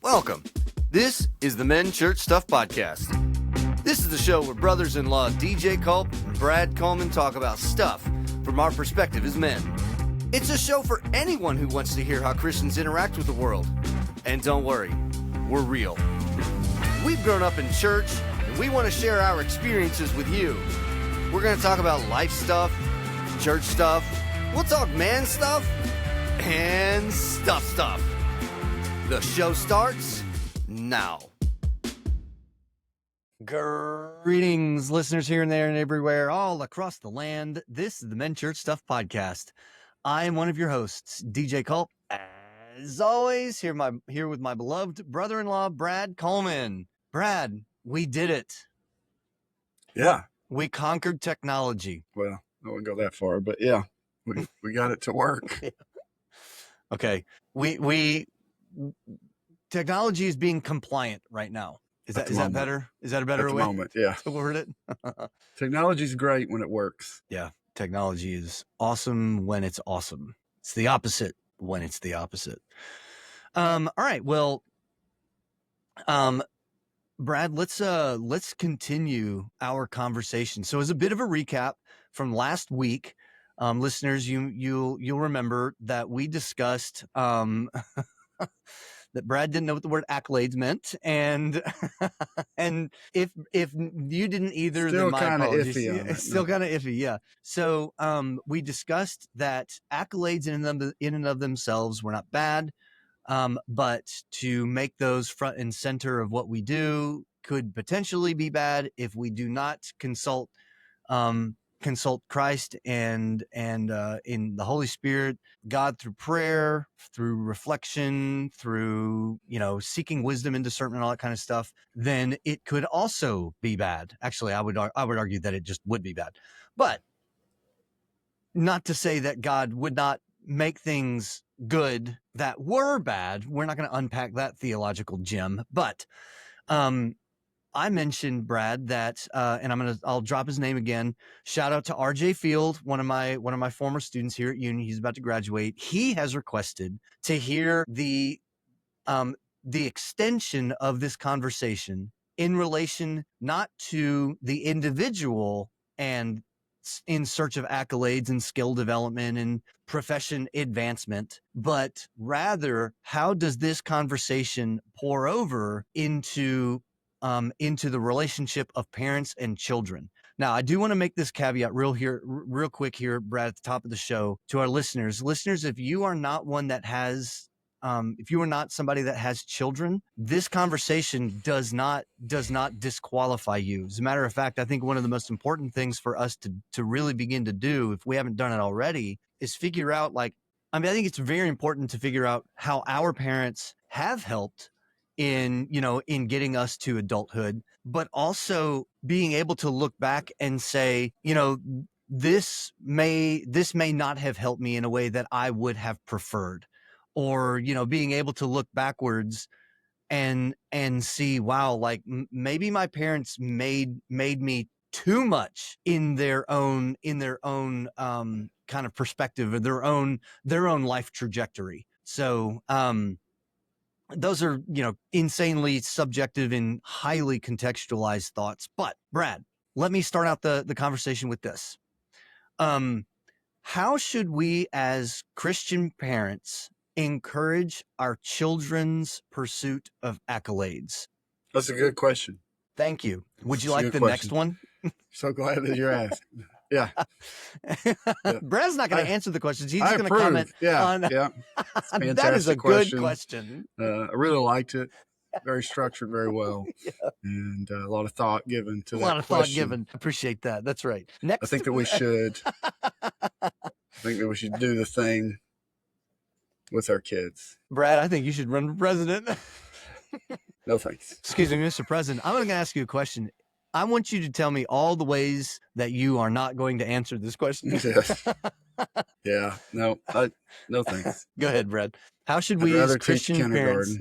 Welcome. This is the Men Church Stuff Podcast. This is the show where brothers-in-law DJ Culp and Brad Coleman talk about stuff from our perspective as men. It's a show for anyone who wants to hear how Christians interact with the world. And don't worry, we're real. We've grown up in church, and we want to share our experiences with you. We're going to talk about life stuff, church stuff, we'll talk man stuff, and stuff. The show starts now. Greetings, listeners here and there and everywhere, all across the land. This is the Men Church Stuff Podcast. I am one of your hosts, DJ Culp. As always, here with my beloved brother-in-law, Brad Coleman. Brad, we did it. Yeah. We conquered technology. Well, I wouldn't go that far, but yeah, we got it to work. Yeah. Okay. We technology is being compliant right now. Is that better? Is that a better way to word it? Technology's great when it works. Yeah. Technology is awesome when it's awesome. It's the opposite when it's the opposite. All right. Well, Brad, let's continue our conversation. So as a bit of a recap from last week, listeners, you'll remember that we discussed that Brad didn't know what the word accolades meant, and and if you didn't either, still then my apologies. Still kind of iffy, yeah. So we discussed that accolades in and of themselves were not bad, but to make those front and center of what we do could potentially be bad if we do not consult Christ and in the Holy Spirit, God, through prayer, through reflection, through, seeking wisdom and discernment and all that kind of stuff, then it could also be bad. Actually, I would argue that it just would be bad, but not to say that God would not make things good that were bad. We're not going to unpack that theological gem, but, I mentioned, Brad, that, and I'll drop his name again. Shout out to RJ Field, one of my former students here at Union. He's about to graduate. He has requested to hear the extension of this conversation in relation not to the individual and in search of accolades and skill development and profession advancement, but rather how does this conversation pour over into the relationship of parents and children. Now, I do want to make this caveat real quick here, Brad, at the top of the show, to our listeners. Listeners, if you are not one that has, if you are not somebody that has children, this conversation does not disqualify you. As a matter of fact, I think one of the most important things for us to really begin to do, if we haven't done it already, is figure out, I think it's very important to figure out how our parents have helped in getting us to adulthood, but also being able to look back and say, this may not have helped me in a way that I would have preferred, or, being able to look backwards and see, wow, maybe my parents made me too much in their own kind of perspective, or their own life trajectory. So, those are, insanely subjective and highly contextualized thoughts. But Brad, let me start out the conversation with this. How should we as Christian parents encourage our children's pursuit of accolades? That's a good question. Thank you. Would you like the next one? So glad that you're asking. Yeah. Brad's not going to answer the questions. He's just going to comment on. Yeah. That is a good question. I really liked it. Very structured, very well. Yeah. And a lot of thought given to that question. A lot of thought given. Appreciate that. That's right. Next. I think that we should do the thing with our kids. Brad, I think you should run for president. No thanks. Excuse me, Mr. President. I'm going to ask you a question. I want you to tell me all the ways that you are not going to answer this question. Yes. Yeah. No thanks. Go ahead, Brad. How should we as Christian parents?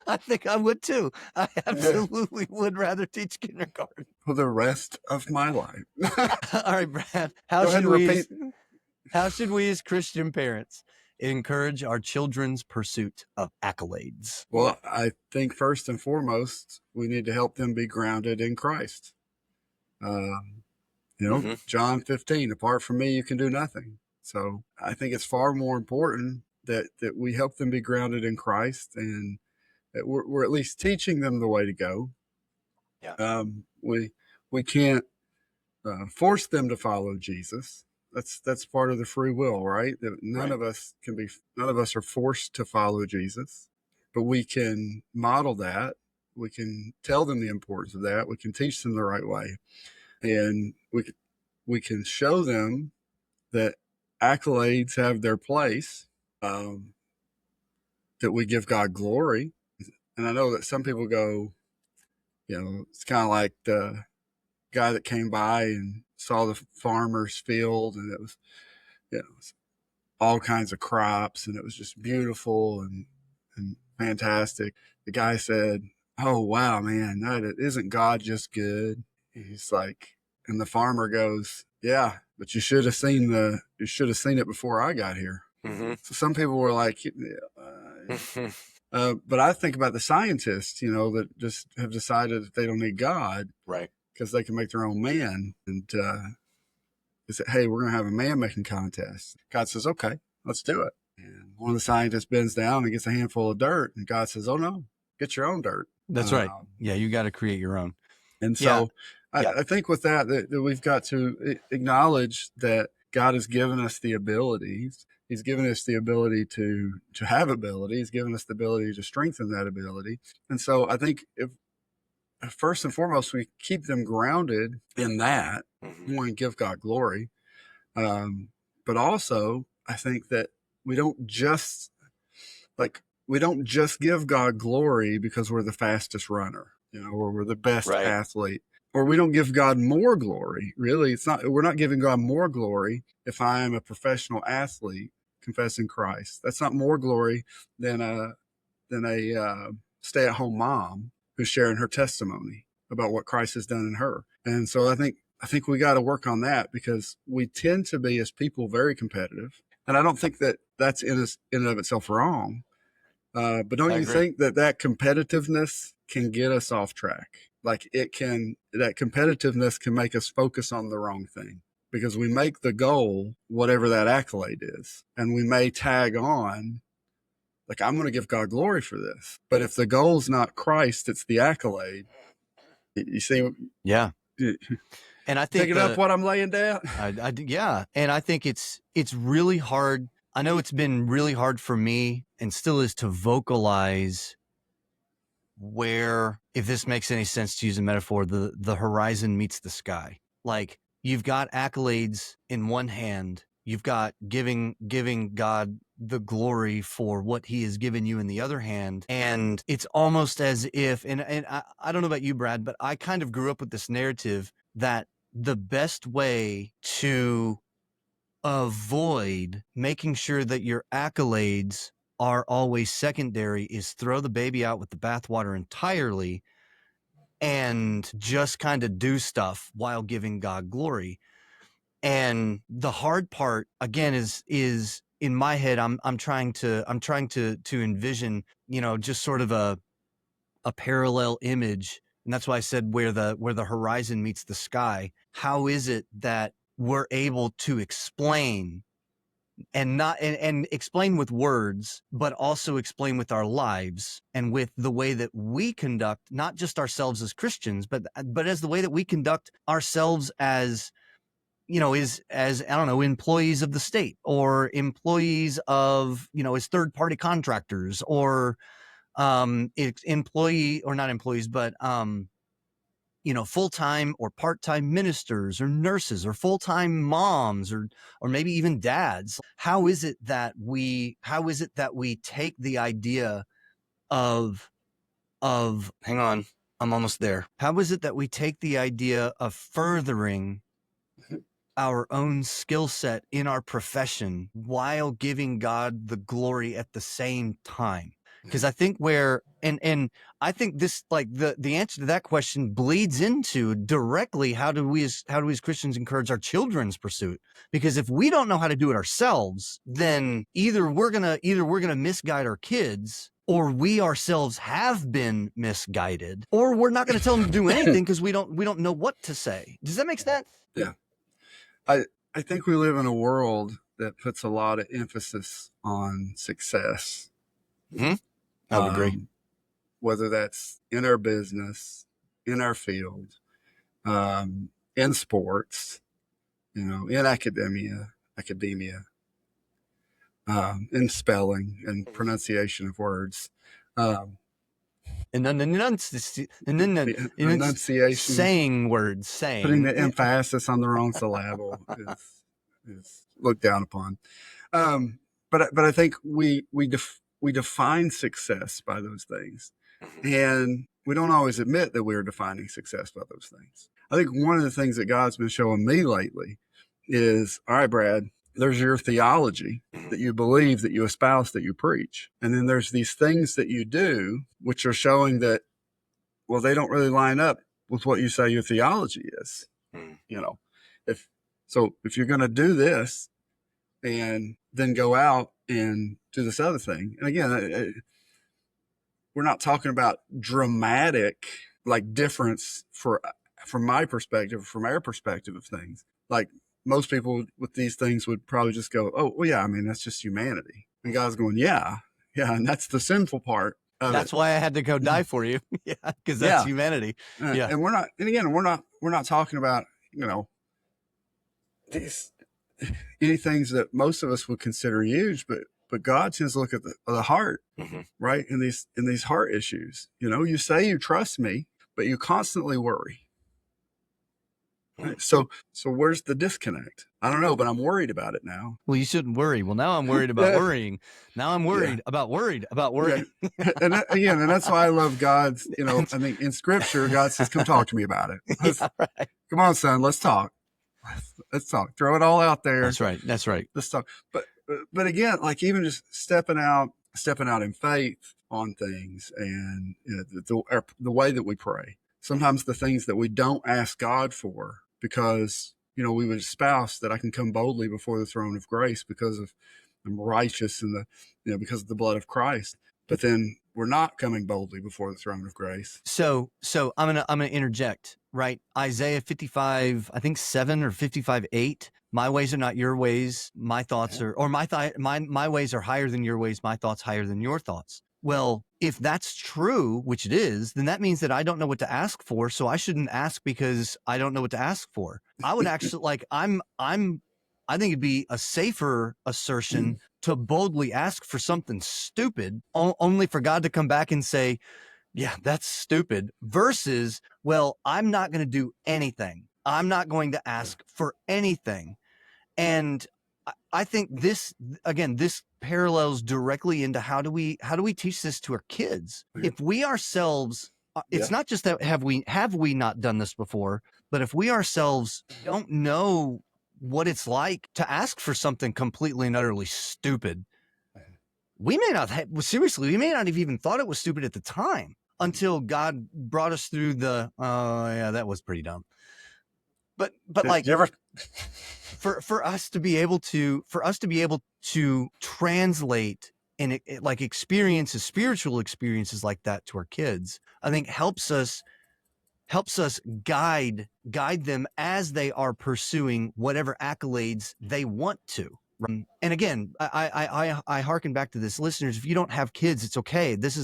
I think I would too. I absolutely would rather teach kindergarten for the rest of my life. All right, Brad. How should we as Christian parents encourage our children's pursuit of accolades? Well, I think first and foremost, we need to help them be grounded in Christ. John 15, apart from me, you can do nothing. So I think it's far more important that we help them be grounded in Christ, and that we're at least teaching them the way to go. Yeah. We can't force them to follow Jesus. That's part of the free will, right? That none of us are forced to follow Jesus, but we can model that. We can tell them the importance of that. We can teach them the right way, and we can show them that accolades have their place, that we give God glory. And I know that some people go, it's kind of like the guy that came by and saw the farmer's field, and it was, it was all kinds of crops, and it was just beautiful and fantastic. The guy said, "Oh, wow, man, isn't God just good?" He's like, and the farmer goes, "Yeah, but you should have seen it before I got here." Mm-hmm. So some people were like, but I think about the scientists, that just have decided that they don't need God, right? Because they can make their own man, and they say, "Hey, we're going to have a man making contest." God says, "Okay, let's do it." And one of the scientists bends down and gets a handful of dirt, and God says, "Oh no, get your own dirt." That's right. Yeah, you got to create your own. And so I think with that we've got to acknowledge that God has given us the abilities. He's given us the ability to have ability. He's given us the ability to strengthen that ability. And so I think if first and foremost we keep them grounded in that, we want to give God glory. But also I think that we don't just give God glory because we're the fastest runner, or we're the best athlete, or we don't give God more glory. Really, we're not giving God more glory if I am a professional athlete confessing Christ. That's not more glory than a stay-at-home mom who's sharing her testimony about what Christ has done in her. And so I think we got to work on that, because we tend to be, as people, very competitive. And I don't think that that's in and of itself wrong. But don't you think that competitiveness can get us off track? Like that competitiveness can make us focus on the wrong thing, because we make the goal whatever that accolade is. And we may tag on, like, I'm going to give God glory for this. But if the goal's not Christ, it's the accolade. You see? Yeah. And I think picking up what I'm laying down. Yeah. And I think it's really hard. I know it's been really hard for me, and still is, to vocalize where, if this makes any sense to use a metaphor, the horizon meets the sky. Like, you've got accolades in one hand, you've got giving God the glory for what he has given you in the other hand. And it's almost as if, and I don't know about you, Brad, but I kind of grew up with this narrative that the best way to avoid making sure that your accolades are always secondary is throw the baby out with the bathwater entirely and just kind of do stuff while giving God glory. And the hard part, again, is in my head, I'm trying to envision, just sort of a parallel image. And that's why I said where the horizon meets the sky. How is it that we're able to explain, and not and explain with words, but also explain with our lives and with the way that we conduct, not just ourselves as Christians, but as the way that we conduct ourselves as, as, I don't know, employees of the state, or employees of, as third-party contractors, or employee, or not employees, but full-time or part-time ministers or nurses or full-time moms, or maybe even dads. How is it that we take the idea of hang on, I'm almost there. How is it that we take the idea of furthering our own skill set in our profession while giving God the glory at the same time? Because I think and I think this, like, the answer to that question bleeds into directly how do we as Christians encourage our children's pursuit? Because if we don't know how to do it ourselves, then either we're gonna misguide our kids, or we ourselves have been misguided, or we're not gonna tell them to do anything because we don't know what to say. Does that make sense? Yeah. I think we live in a world that puts a lot of emphasis on success. Mm-hmm. I would agree. Whether that's in our business, in our field, in sports, in academia, in spelling and pronunciation of words. And then Enunciation, saying words, putting the emphasis on the wrong syllable is looked down upon. But I think we define success by those things, and we don't always admit that we're defining success by those things. I think one of the things that God's been showing me lately is, all right, Brad, there's your theology that you believe, that you espouse, that you preach. And then there's these things that you do, which are showing that, well, they don't really line up with what you say your theology is. If you're going to do this and then go out and do this other thing, and again, we're not talking about dramatic, like, difference from my perspective, from our perspective of things. Like, most people with these things would probably just go, oh, well, yeah, I mean, that's just humanity. And God's going, yeah, and that's the sinful part. That's why I had to go die for you. Yeah, because that's humanity. Yeah, and we're not talking about these any things that most of us would consider huge, but God tends to look at the heart, right? In these heart issues, you say you trust me, but you constantly worry. Right? So where's the disconnect? I don't know, but I'm worried about it now. Well, you shouldn't worry. Well, now I'm worried about worrying. Now I'm worried about worrying. Yeah. And that's why I love God's, I think in Scripture, God says, come talk to me about it. Right. Come on, son, let's talk. Let's talk. Throw it all out there. That's right. Let's talk. But again, like, even just stepping out in faith on things, and the way that we pray. Sometimes the things that we don't ask God for, because we would espouse that I can come boldly before the throne of grace because of I'm righteous and because of the blood of Christ. But then we're not coming boldly before the throne of grace. So I'm gonna interject, right? Isaiah 55, I think 7 or 55:8. My ways are not your ways. My thoughts are, or my ways are higher than your ways. My thoughts higher than your thoughts. Well, if that's true, which it is, then that means that I don't know what to ask for. So I shouldn't ask because I don't know what to ask for. I would actually I think it'd be a safer assertion to boldly ask for something stupid, only for God to come back and say, yeah, that's stupid, versus, well, I'm not going to do anything. I'm not going to ask for anything. And I think this parallels directly into how do we teach this to our kids? If we ourselves, it's not just that have we not done this before, but if we ourselves don't know what it's like to ask for something completely and utterly stupid, we may not have even thought it was stupid at the time until God brought us through the, that was pretty dumb. But like, for us to be able to translate and like spiritual experiences like that to our kids, I think helps us guide them as they are pursuing whatever accolades they want to. And again, I hearken back to this, listeners. If you don't have kids, it's okay. This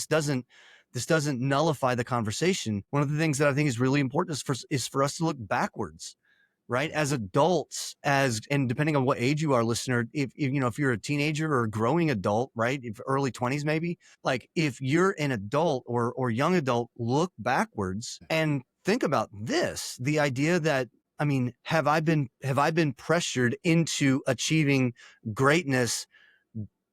doesn't nullify the conversation. One of the things that I think is really important is for us to look backwards, right? As adults, and depending on what age you are, listener, if you're a teenager or a growing adult, right? If early 20s, maybe, like, if you're an adult or young adult, look backwards and think about this, the idea that, I mean, have I been pressured into achieving greatness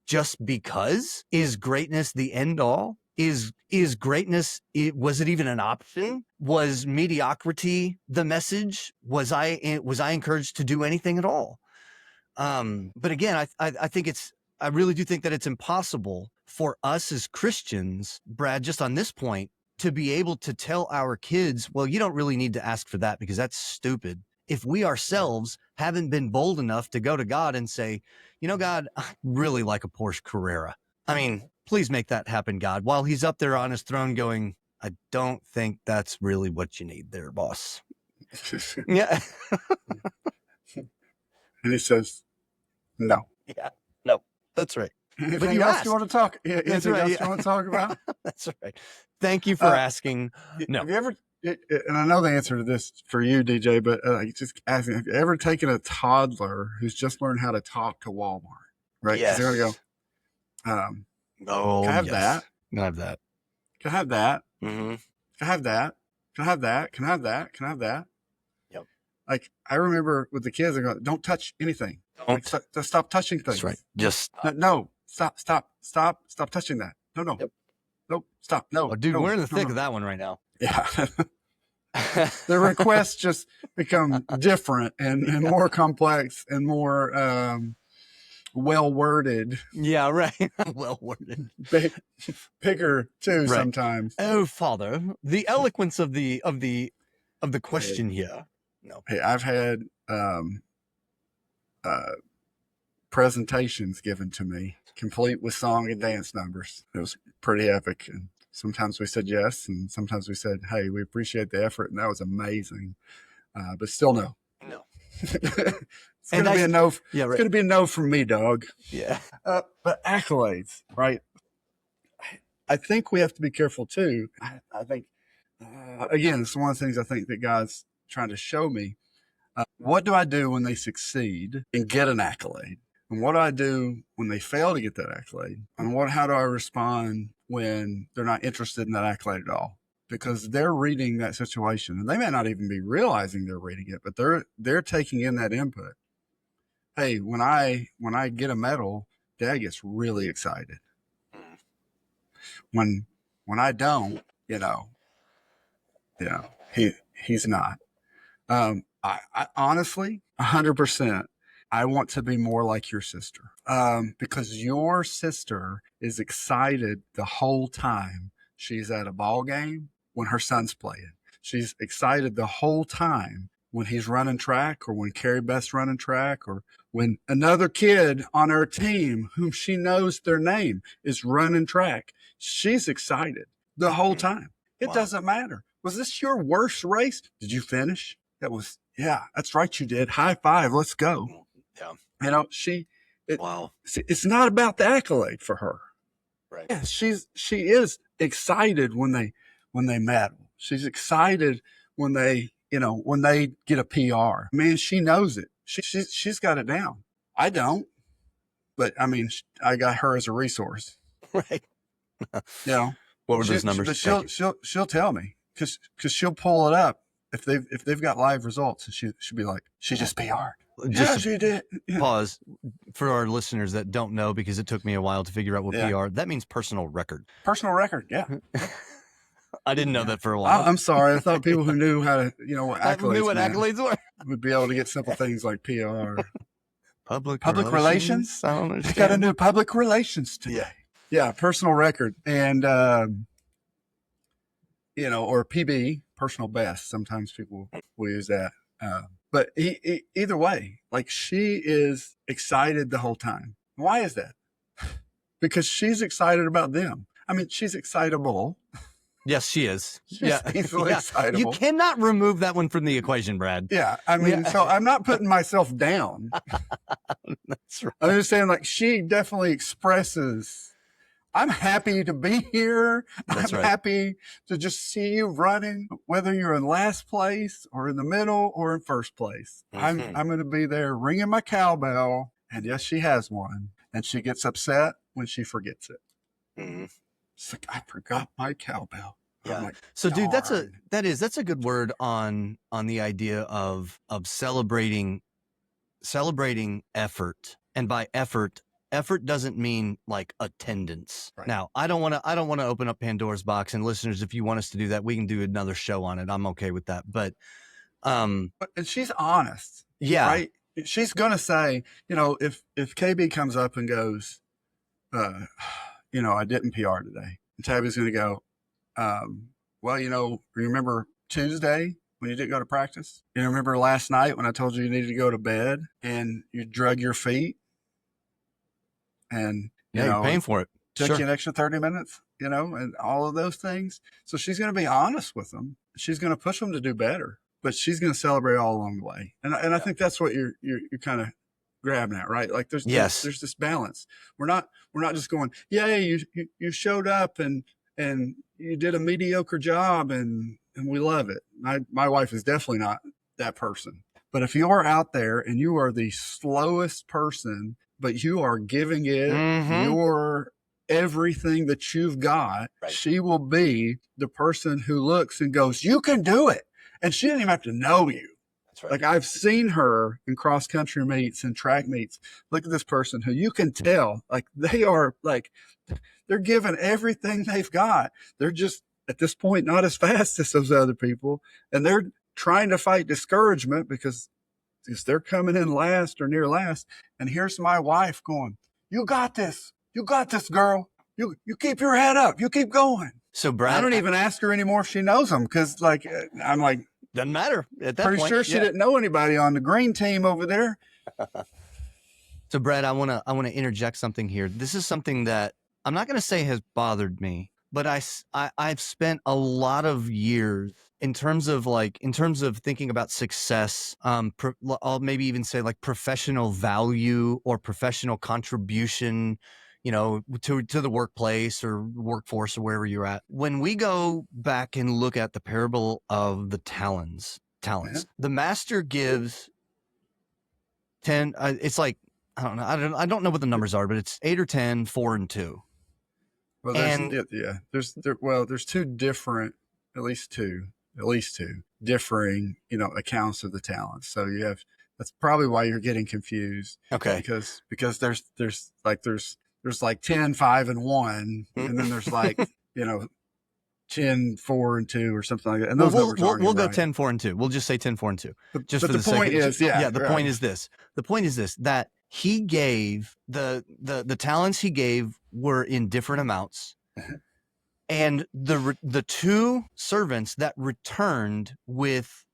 just because? Is greatness the end all? Is greatness, was it even an option? Was mediocrity the message? Was I encouraged to do anything at all? But again, I think I really do think that it's impossible for us as Christians, Brad, just on this point, to be able to tell our kids, well, you don't really need to ask for that because that's stupid. If we ourselves haven't been bold enough to go to God and say, God, I really like a Porsche Carrera. I mean, please make that happen, God, while he's up there on his throne going, I don't think that's really what you need there, boss. Yeah. And he says, no. Yeah. No, that's right. Anything else you want to talk? Yeah, anything else you want to talk about? That's right. Thank you for asking. No. Have you ever, and I know the answer to this for you, DJ, but just asking, have you ever taken a toddler who's just learned how to talk to Walmart? Right? Yes. Because they're going to go, can I have that? Can I have that? Can I have that? Mm-hmm. Can I have that? Can I have that? Can I have that? Can I have that? Yep. Like, I remember with the kids, I go, don't touch anything. Like, stop touching things. That's right. Just no. Stop touching that. No. Yep. Nope. Stop. No. Oh, dude, no, we're in the thick of that one right now. Yeah. The requests just become different and more complex and more well worded. Yeah, right. Well worded. Bigger too, right. Sometimes. Oh, Father, the eloquence of the question here. No. Hey, I've had presentations given to me, complete with song and dance numbers. It was pretty epic. And sometimes we said yes, and sometimes we said, hey, we appreciate the effort, and that was amazing. But still no. No. It's going to be a no. Yeah, right. It's going to be a no from me, dog. Yeah. But accolades, right? I think we have to be careful too. I think, again, it's one of the things I think that God's trying to show me. What do I do when they succeed and get an accolade? And what do I do when they fail to get that accolade? And how do I respond when they're not interested in that accolade at all? Because they're reading that situation, and they may not even be realizing they're reading it, but they're taking in that input. Hey, when I get a medal, Dad gets really excited. When I don't, he's not. I honestly, 100%, I want to be more like your sister, because your sister is excited the whole time she's at a ball game when her son's playing. She's excited the whole time when he's running track, or when Carrie Beth's running track, or when another kid on her team whom she knows their name is running track. She's excited the whole time. It doesn't matter. Was this your worst race? Did you finish? That was, yeah, that's right. You did. High five. Let's go. Yeah. It's not about the accolade for her. Right. Yeah, she is excited when they medal. She's excited when they get a PR. Man, she knows it. She's got it down. I don't, but I mean, I got her as a resource. Right. What were those numbers? But she'll tell me because she'll pull it up if they've got live results, and she'll be like, she just PR'd. She did. Yeah. Pause for our listeners that don't know, because it took me a while to figure out what PR. That means personal record. Personal record. Yeah. I didn't know that for a while. I'm sorry. I thought people who knew how to, what accolades were, would be able to get simple things like PR. Public relations. I don't understand. Got to know public relations today. Yeah. Personal record. And, or PB, personal best. Sometimes people will use that. But either way, like, she is excited the whole time. Why is that? Because she's excited about them. I mean, she's excitable. Yes, she is. She's easily excitable. You cannot remove that one from the equation, Brad. Yeah. I mean, so I'm not putting myself down. That's right. I'm just saying, like, she definitely expresses, I'm happy to be here. That's I'm happy to just see you running, whether you're in last place or in the middle or in first place. Mm-hmm. I'm going to be there ringing my cowbell. And yes, she has one. And she gets upset when she forgets it. Mm-hmm. It's like, I forgot my cowbell. Yeah. Like, so, dude, that's a good word on the idea of celebrating effort. And by effort doesn't mean like attendance. Right. Now, I don't want to open up Pandora's box, and listeners, if you want us to do that, we can do another show on it. I'm okay with that. But and she's honest. Yeah. Right. She's going to say, if KB comes up and goes, I didn't PR today. And Tabby's going to go, well, remember Tuesday when you didn't go to practice? You remember last night when I told you needed to go to bed and you drug your feet and, you're paying for it. Took you an extra 30 minutes, and all of those things. So she's going to be honest with them. She's going to push them to do better, but she's going to celebrate all along the way. And I think that's what you're kind of grabbing at, right? Like there's this balance. We're not just going, yay, you showed up and you did a mediocre job and we love it. My wife is definitely not that person. But if you are out there and you are the slowest person, but you are giving it your everything that you've got, right, she will be the person who looks and goes, you can do it. And she didn't even have to know you. That's right. Like I've seen her in cross country meets and track meets. Look at this person who you can tell, like they are like, they're giving everything they've got. They're just at this point, not as fast as those other people. And they're trying to fight discouragement because they're coming in last or near last. And here's my wife going, you got this. You got this, girl. You keep your head up. You keep going. So, Brad, I don't even ask her anymore if she knows them because, I'm like, doesn't matter at that pretty point. Sure she didn't know anybody on the green team over there. So, Brad, I want to interject something here. This is something that I'm not going to say has bothered me, but I've spent a lot of years in terms of thinking about success. I'll maybe even say like professional value or professional contribution, to the workplace or workforce or wherever you're at. When we go back and look at the parable of the talents, the master gives 10. It's like, I don't know. I don't know what the numbers are, but it's 8 or 10, 4 and 2. Well, there's two different, at least two differing, accounts of the talents. So that's probably why you're getting confused. Okay. Because there's like 10, 5 and 1. And then there's like, 10, 4 and 2 or something like that. And those numbers we'll go right. 10, 4 and 2. We'll just say 10, 4 and 2. But the point is, the point is this. The point is this, that he gave the talents he gave were in different amounts. And the two servants that returned with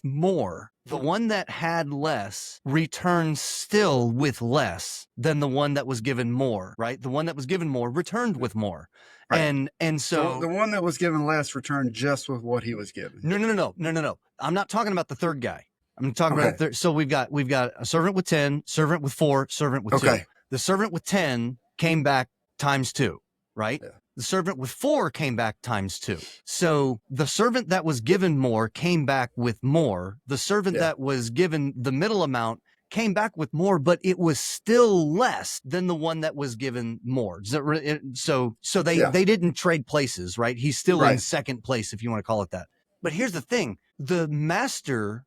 more, the one that had less returned still with less than the one that was given more, right? The one that was given more returned with more. Right. And so the one that was given less returned just with what he was given. No. I'm not talking about the third guy. I'm talking about so we've got a servant with 10, servant with 4, servant with 2. The servant with 10 came back times 2, right? Yeah. The servant with 4 came back times 2. So the servant that was given more came back with more. The servant that was given the middle amount came back with more, but it was still less than the one that was given more. So they didn't trade places, right? He's still in second place, if you want to call it that. But here's the thing. The master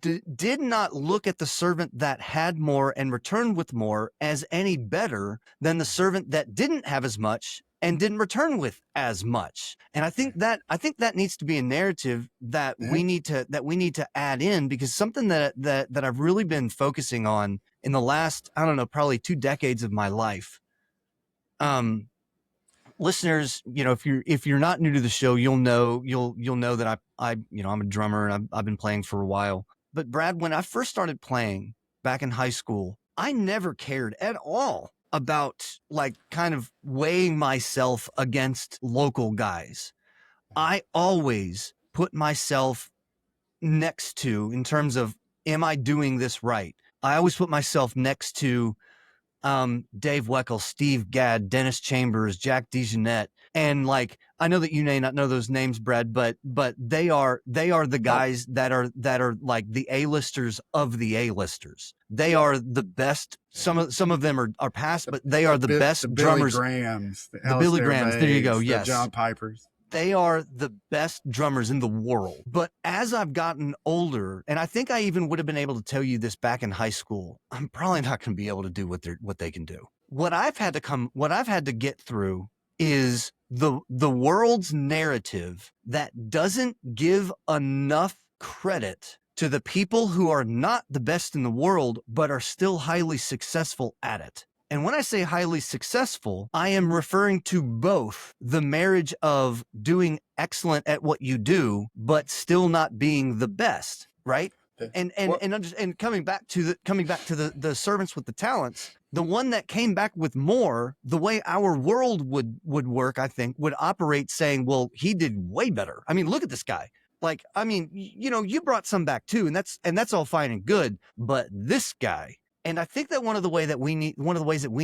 did not look at the servant that had more and returned with more as any better than the servant that didn't have as much and didn't return with as much. And I think that needs to be a narrative that we need to add in, because something that I've really been focusing on in the last, I don't know, probably 2 decades of my life. Listeners, if you're not new to the show, you'll know that I'm a drummer and I've been playing for a while. But Brad, when I first started playing back in high school, I never cared at all about like kind of weighing myself against local guys. I always put myself next to, in terms of, am I doing this right? I always put myself next to Dave Weckl, Steve Gadd, Dennis Chambers, Jack DeJohnette. And like, I know that you may not know those names, Brad, but they are the guys that are like the A-listers of the A-listers. They are the best. Some of them are past, but they are the best drummers. The Billy Grahams. There you go. Yes. The John Pipers. They are the best drummers in the world. But as I've gotten older, and I think I even would have been able to tell you this back in high school, I'm probably not going to be able to do what they can do. What I've had to get through is the world's narrative that doesn't give enough credit to the people who are not the best in the world, but are still highly successful at it. And when I say highly successful, I am referring to both the marriage of doing excellent at what you do, but still not being the best, right? And coming back to the servants with the talents, the one that came back with more, the way our world would work, I think, would operate saying, well, he did way better. I mean, look at this guy. Like, I mean, you brought some back too, and that's all fine and good, but this guy. And I think that one of the ways that we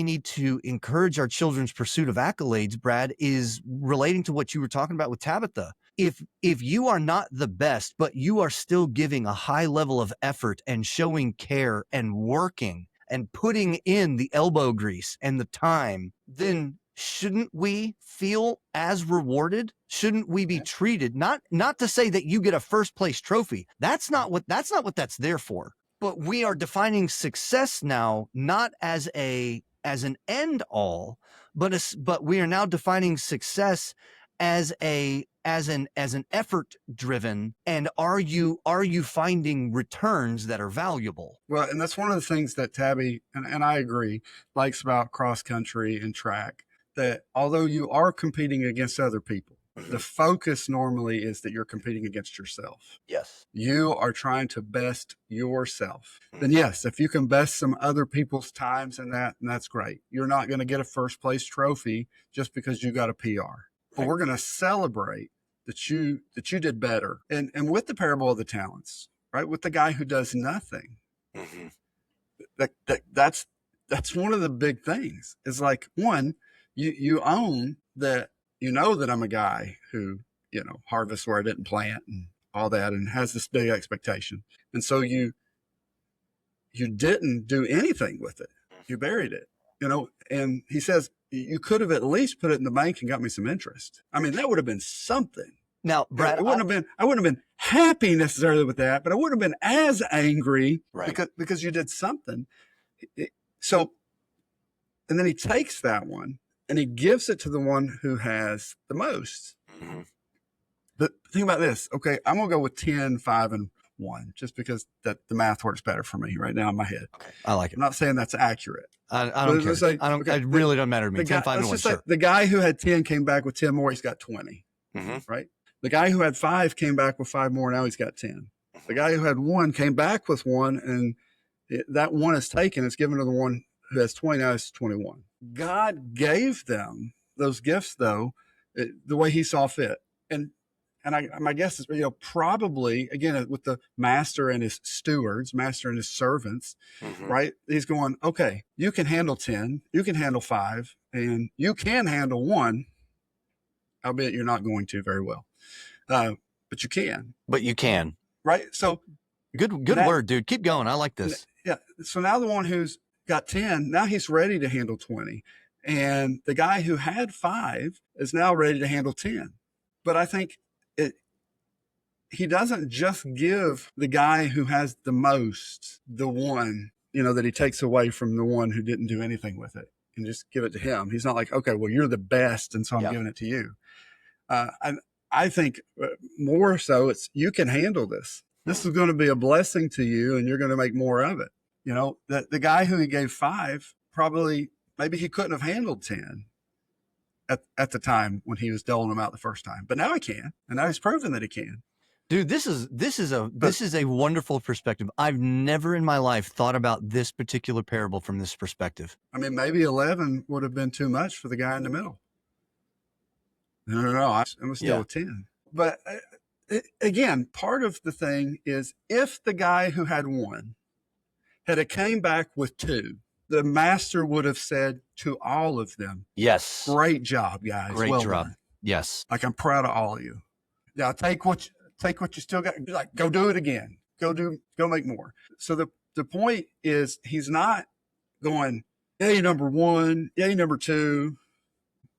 need to encourage our children's pursuit of accolades, Brad, is relating to what you were talking about with Tabitha. If you are not the best, but you are still giving a high level of effort and showing care and working and putting in the elbow grease and the time, then shouldn't we feel as rewarded? Shouldn't we be treated not to say that you get a first place trophy? That's not what that's there for. But we are defining success now not as an end all, but we are now defining success as an effort driven. And are you finding returns that are valuable? Well, and that's one of the things that Tabby, and I agree, likes about cross country and track, that although you are competing against other people, the focus normally is that you're competing against yourself. Yes. You are trying to best yourself. Then yes, if you can best some other people's times in that, and that's great. You're not going to get a first place trophy just because you got a PR. But we're going to celebrate that you did better. And with the parable of the talents, right? With the guy who does nothing, that's one of the big things. Is like, one, you own that. You know that I'm a guy who, harvests where I didn't plant and all that, and has this big expectation. And so you didn't do anything with it. You buried it, and he says, you could have at least put it in the bank and got me some interest. I mean, that would have been something. Now, Brad, I wouldn't have been happy necessarily with that, but I wouldn't have been as angry because you did something. So, and then he takes that one and he gives it to the one who has the most. Mm-hmm. But think about this. Okay, I'm going to go with 10, 5, and 1, just because that the math works better for me right now in my head. Okay, I like it. I'm not saying that's accurate. I don't care. Like, it really doesn't matter to me. 10, 5, and 1, sure. The guy who had 10 came back with 10 more. He's got 20, right? The guy who had 5 came back with 5 more. Now he's got 10. The guy who had 1 came back with 1, and that 1 is taken. It's given to the one who has 20. Now it's 21. God gave them those gifts, though, the way he saw fit. And my guess is, probably, again, with the master and his stewards, master and his servants, right? He's going, okay, you can handle 10, you can handle 5, and you can handle 1, albeit you're not going to very well. But you can. But you can. Right? So good word, dude. Keep going. I like this. Yeah. So now the one who's got 10, now he's ready to handle 20. And the guy who had 5 is now ready to handle 10. But I think he doesn't just give the guy who has the most the one, that he takes away from the one who didn't do anything with it, and just give it to him. He's not like, okay, well, you're the best, and so I'm giving it to you. I think more so it's, you can handle this. This is going to be a blessing to you, and you're going to make more of it. The guy who he gave 5, probably, maybe he couldn't have handled 10 at the time when he was doling them out the first time, but now he can, and now he's proven that he can. Dude, this is a wonderful perspective. I've never in my life thought about this particular parable from this perspective. I mean, maybe 11 would have been too much for the guy in the middle. No, I'm still a 10. But again, part of the thing is, if the guy who had 1 had came back with 2, the master would have said to all of them, yes, great job, guys. Great well job. Done. Yes. Like, I'm proud of all of you. Now take what you still got. Like, go do it again. Go make more. So the point is, he's not going, yay, number 1, yay, number 2,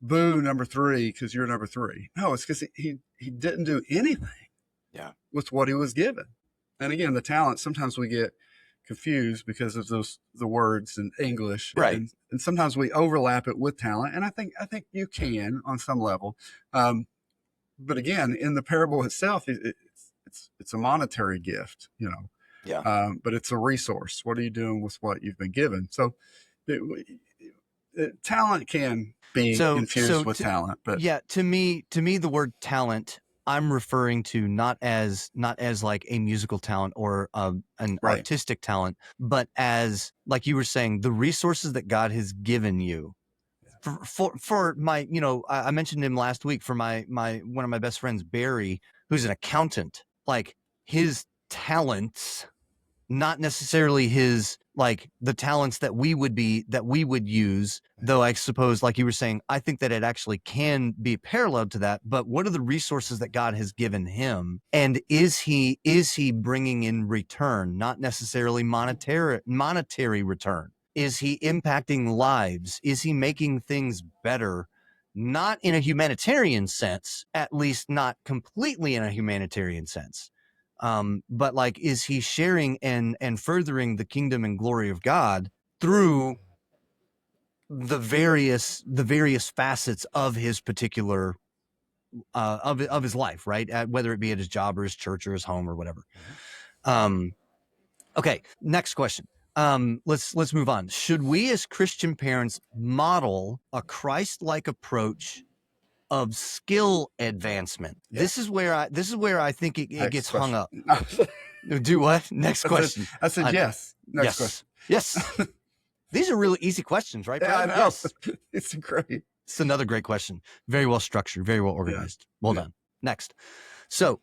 boo, number 3, because you're number 3. No, it's because he didn't do anything with what he was given. And again, the talent, sometimes we get confused because of the words in English. Right. And sometimes we overlap it with talent. And I think you can on some level. But again, in the parable itself, it's a monetary gift, Yeah. But it's a resource. What are you doing with what you've been given? So talent can be infused with talent, but yeah, to me, the word talent, I'm referring to not as like a musical talent or an right. artistic talent, but as, like you were saying, the resources that God has given you. For my, I mentioned him last week, for my one of my best friends, Barry, who's an accountant. Like, his talents, not necessarily his, like, the talents that we would use, though I suppose, like you were saying, I think that it actually can be parallel to that. But what are the resources that God has given him, and is he bringing in return, not necessarily monetary return? Is he impacting lives? Is he making things better? Not in a humanitarian sense, at least not completely in a humanitarian sense. But, like, is he sharing and furthering the kingdom and glory of God through the various facets of his particular of his life, right? Whether it be at his job or his church or his home or whatever. Okay, next question. Let's move on. Should we as Christian parents model a Christ-like approach of skill advancement? Yeah. This is where I think it gets hung up. Do what? Next question. I said yes. Next question. Yes. These are really easy questions, right, Brad? Yeah, I know. Yes. It's great. It's another great question. Very well structured, very well organized. Well done. Next. So,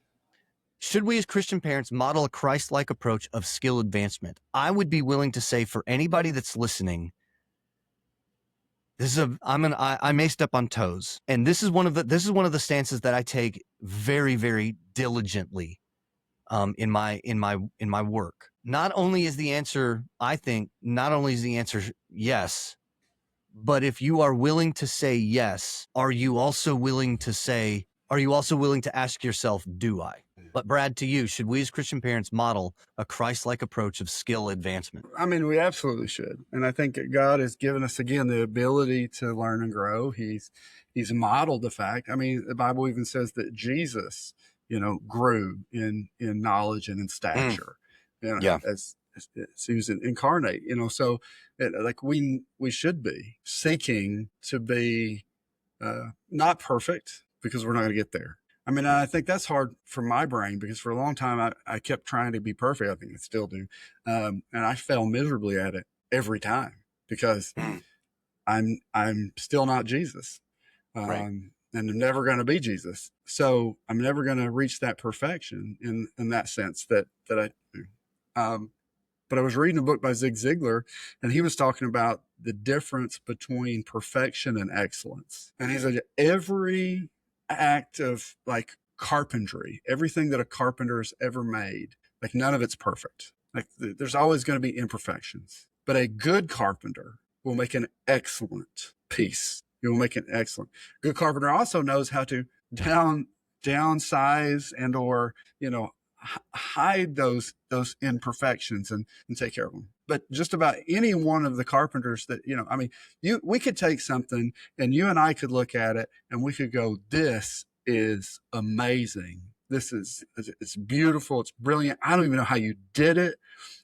should we as Christian parents model a Christ-like approach of skill advancement? I would be willing to say, for anybody that's listening, I may step on toes, and this is one of the stances that I take very, very diligently in my work. Not only is the answer yes, but if you are willing to say yes, are you also willing to ask yourself, do I? But Brad, to you, should we as Christian parents model a Christ-like approach of skill advancement? I mean, we absolutely should. And I think that God has given us, again, the ability to learn and grow. He's modeled the fact. I mean, the Bible even says that Jesus, grew in knowledge and in stature, as he was incarnate, so like we should be seeking to be not perfect, because we're not going to get there. I mean, I think that's hard for my brain, because for a long time I kept trying to be perfect. I think I still do. And I fell miserably at it every time, because I'm still not Jesus. Right. And I'm never going to be Jesus. So I'm never going to reach that perfection in that sense that I do. But I was reading a book by Zig Ziglar, and he was talking about the difference between perfection and excellence. And he said every act of, like, carpentry, everything that a carpenter has ever made, like, none of it's perfect. Like, there's always going to be imperfections. But a good carpenter will make an excellent piece. He will make an excellent. Good carpenter also knows how to downsize and or hide those imperfections and take care of them. But just about any one of the carpenters that, I mean, we could take something and you and I could look at it and we could go, this is amazing. It's beautiful. It's brilliant. I don't even know how you did it.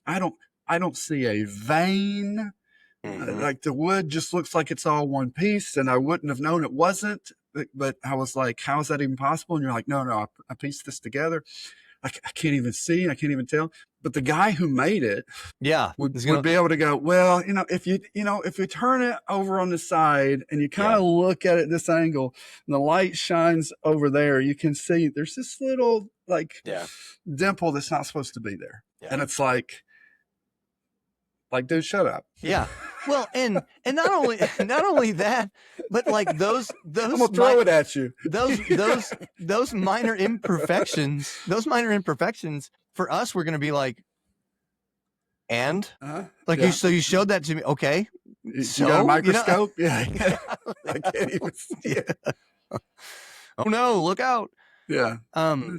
I don't see a vein. Mm-hmm. Like, the wood just looks like it's all one piece, and I wouldn't have known it wasn't. But I was like, how is that even possible? And you're like, no, I pieced this together. I can't even see. I can't even tell. But the guy who made it, would be able to go, well, if you turn it over on the side and you kind of look at it at this angle, and the light shines over there, you can see there's this little dimple that's not supposed to be there, and it's like, dude, shut up. Yeah. Well, and not only that, but, like, those I'm gonna throw it at you. Those minor imperfections for us, we're gonna be like, and so you showed that to me, okay? You got a microscope? Yeah. I can't even see it. Oh no, look out. Yeah.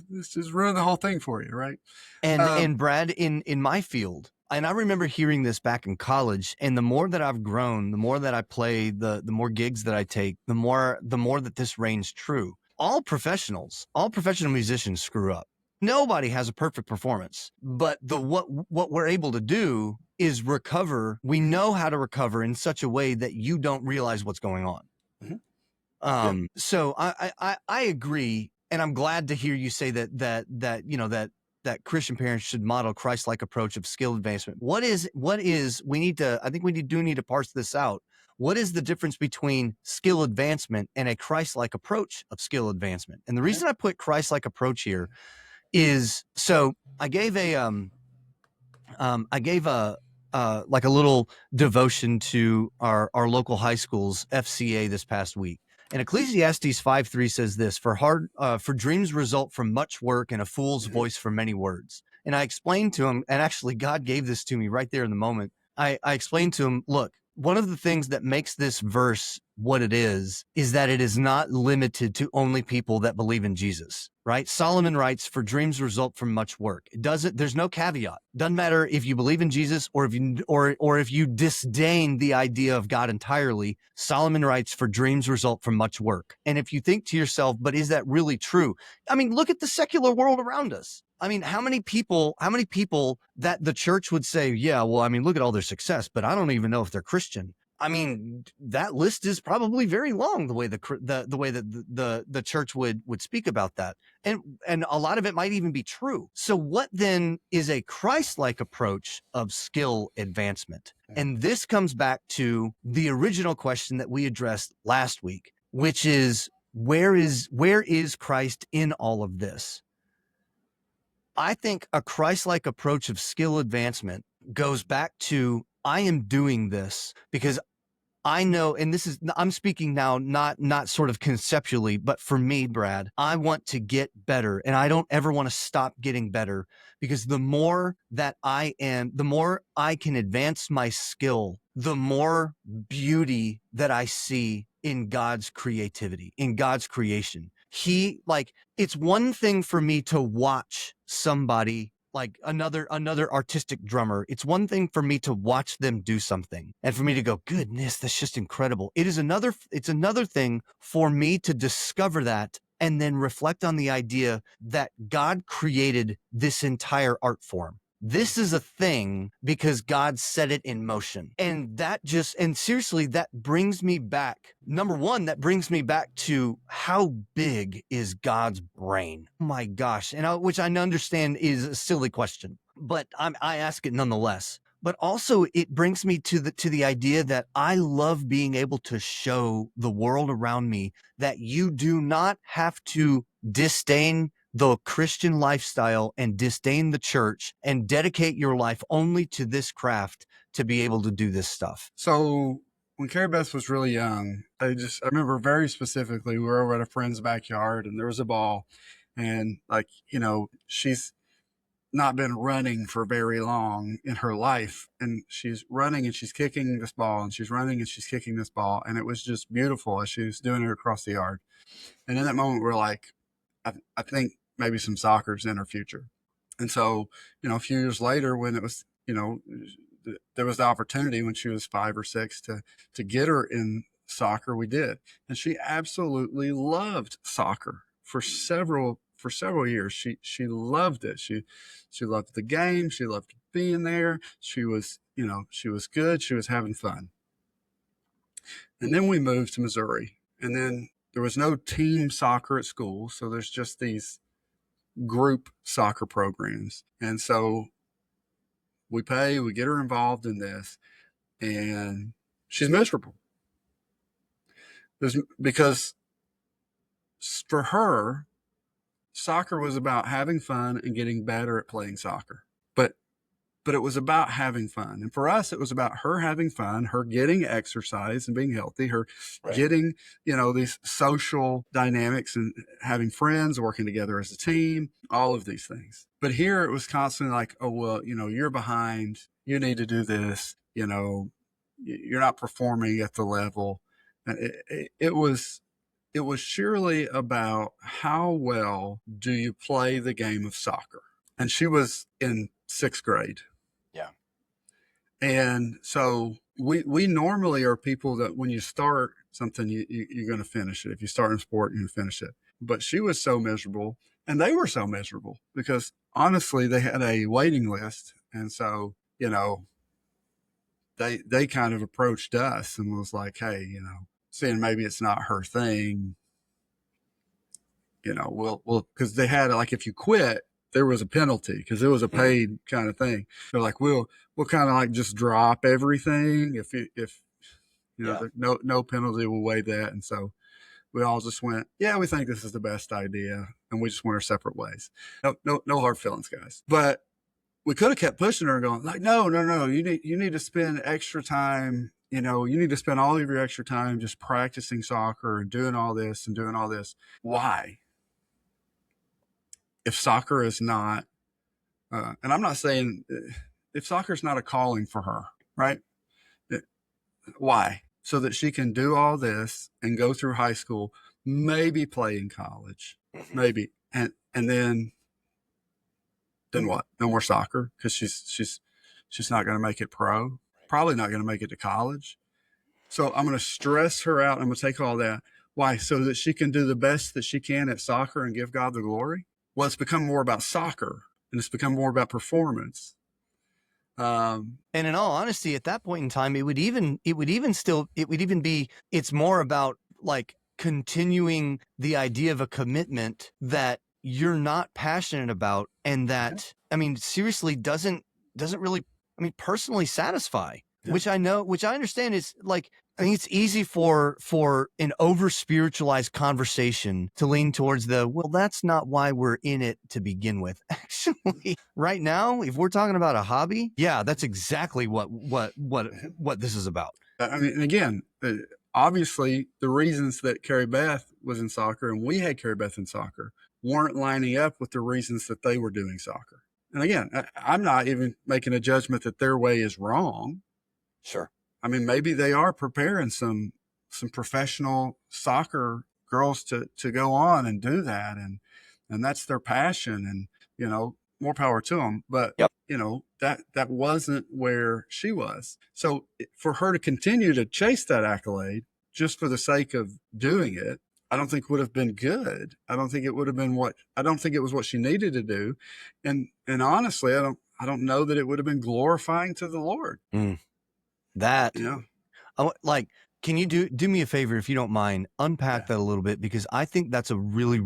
This just ruined the whole thing for you, right? And Brad, in my field, and I remember hearing this back in college, and the more that I've grown, the more that I play, the more gigs that I take, the more that this reigns true. All professional musicians screw up. Nobody has a perfect performance, but what we're able to do is recover. We know how to recover in such a way that you don't realize what's going on. So I agree, and I'm glad to hear you say that Christian parents should model Christ-like approach of skill advancement. What is we need to I think we need to parse this out. What is the difference between skill advancement and a Christ-like approach of skill advancement? And the reason I put Christ-like approach here is so I gave a like a little devotion to our local high school's FCA this past week. And Ecclesiastes 5:3 says this: for dreams result from much work, and a fool's voice from many words. And I explained to him, and actually God gave this to me right there in the moment. I explained to him, look, one of the things that makes this verse what it is that it is not limited to only people that believe in Jesus, right? Solomon writes, for dreams result from much work. There's no caveat. Doesn't matter if you believe in Jesus or if you disdain the idea of God entirely. Solomon writes, for dreams result from much work. And if you think to yourself, but is that really true? I mean, look at the secular world around us. I mean, how many people that the church would say, yeah, well, I mean, look at all their success, but I don't even know if they're Christian. I mean, that list is probably very long, the way the way that the church would speak about that. And a lot of it might even be true. So what then is a Christ-like approach of skill advancement? And this comes back to the original question that we addressed last week, which is where is Christ in all of this? I think a Christ-like approach of skill advancement goes back to, I am doing this because I know, and I'm speaking now, not sort of conceptually, but for me, Brad, I want to get better, and I don't ever want to stop getting better, because the more I can advance my skill, the more beauty that I see in God's creativity, in God's creation. It's one thing for me to watch somebody like another artistic drummer. It's one thing for me to watch them do something and for me to go, goodness, that's just incredible. It's another thing for me to discover that and then reflect on the idea that God created this entire art form. This is a thing because God set it in motion. And seriously, that brings me back. Number one, that brings me back to how big is God's brain? Oh my gosh. Which I understand is a silly question, but I ask it nonetheless. But also it brings me to the idea that I love being able to show the world around me that you do not have to disdain the Christian lifestyle and disdain the church and dedicate your life only to this craft to be able to do this stuff. So when Carrie Beth was really young, I remember very specifically, we were over at a friend's backyard and there was a ball, and she's not been running for very long in her life, and she's running and she's kicking this ball, and she's running and she's kicking this ball, and it was just beautiful as she was doing it across the yard. And in that moment, we're like, I think maybe some soccer's in her future. And so, a few years later, when it was, there was the opportunity when she was 5 or 6 to get her in soccer, we did. And she absolutely loved soccer for several years. She loved it. She loved the game. She loved being there. She was good. She was having fun. And then we moved to Missouri, and then there was no team soccer at school. So there's just these group soccer programs. And so we get her involved in this, and she's miserable. Because for her, soccer was about having fun and getting better at playing soccer. But it was about having fun. And for us, it was about her having fun, her getting exercise and being healthy, her getting, these social dynamics and having friends, working together as a team, all of these things. But here it was constantly like, oh, well, you're behind, you need to do this, you're not performing at the level. And it was surely about how well do you play the game of soccer. And she was in 6th grade. Yeah. And so we normally are people that when you start something, you're going to finish it. If you start in sport, you're going to finish it. But she was so miserable. And they were so miserable because honestly, they had a waiting list. And so, they kind of approached us and was like, hey, seeing maybe it's not her thing, we'll, because they had like, if you quit, there was a penalty because it was a paid kind of thing. They're like, we'll kind of like just drop everything if no penalty, we'll waive that. And so we all just went, yeah, we think this is the best idea, and we just went our separate ways. No hard feelings, guys. But we could have kept pushing her and going like, no, you need to spend extra time. You need to spend all of your extra time just practicing soccer and doing all this and doing all this. Why? If soccer is not, and I'm not saying if soccer is not a calling for her, right? Why? So that she can do all this and go through high school, maybe play in college, maybe, and then what? No more soccer because she's not going to make it pro. Probably not going to make it to college. So I'm going to stress her out. I'm going to take all that. Why? So that she can do the best that she can at soccer and give God the glory. Well, it's become more about soccer and it's become more about performance. And in all honesty, at that point in time, it would even be, it's more about like continuing the idea of a commitment that you're not passionate about. And that, I mean, seriously doesn't really, personally satisfy, which I understand is like, I think it's easy for an over spiritualized conversation to lean towards well, that's not why we're in it to begin with. Actually, right now, if we're talking about a hobby, yeah, that's exactly what this is about. I mean, again, obviously the reasons that Carrie Beth was in soccer and we had Carrie Beth in soccer weren't lining up with the reasons that they were doing soccer. And again, I'm not even making a judgment that their way is wrong. Sure. I mean, maybe they are preparing some professional soccer girls to go on and do that. And that's their passion, and, more power to them. But, yep. That wasn't where she was. So for her to continue to chase that accolade just for the sake of doing it, I don't think would have been good. I don't think it would have been I don't think it was what she needed to do. And honestly, I don't know that it would have been glorifying to the Lord. That, can you do me a favor, if you don't mind, unpack that a little bit, because I think that's a really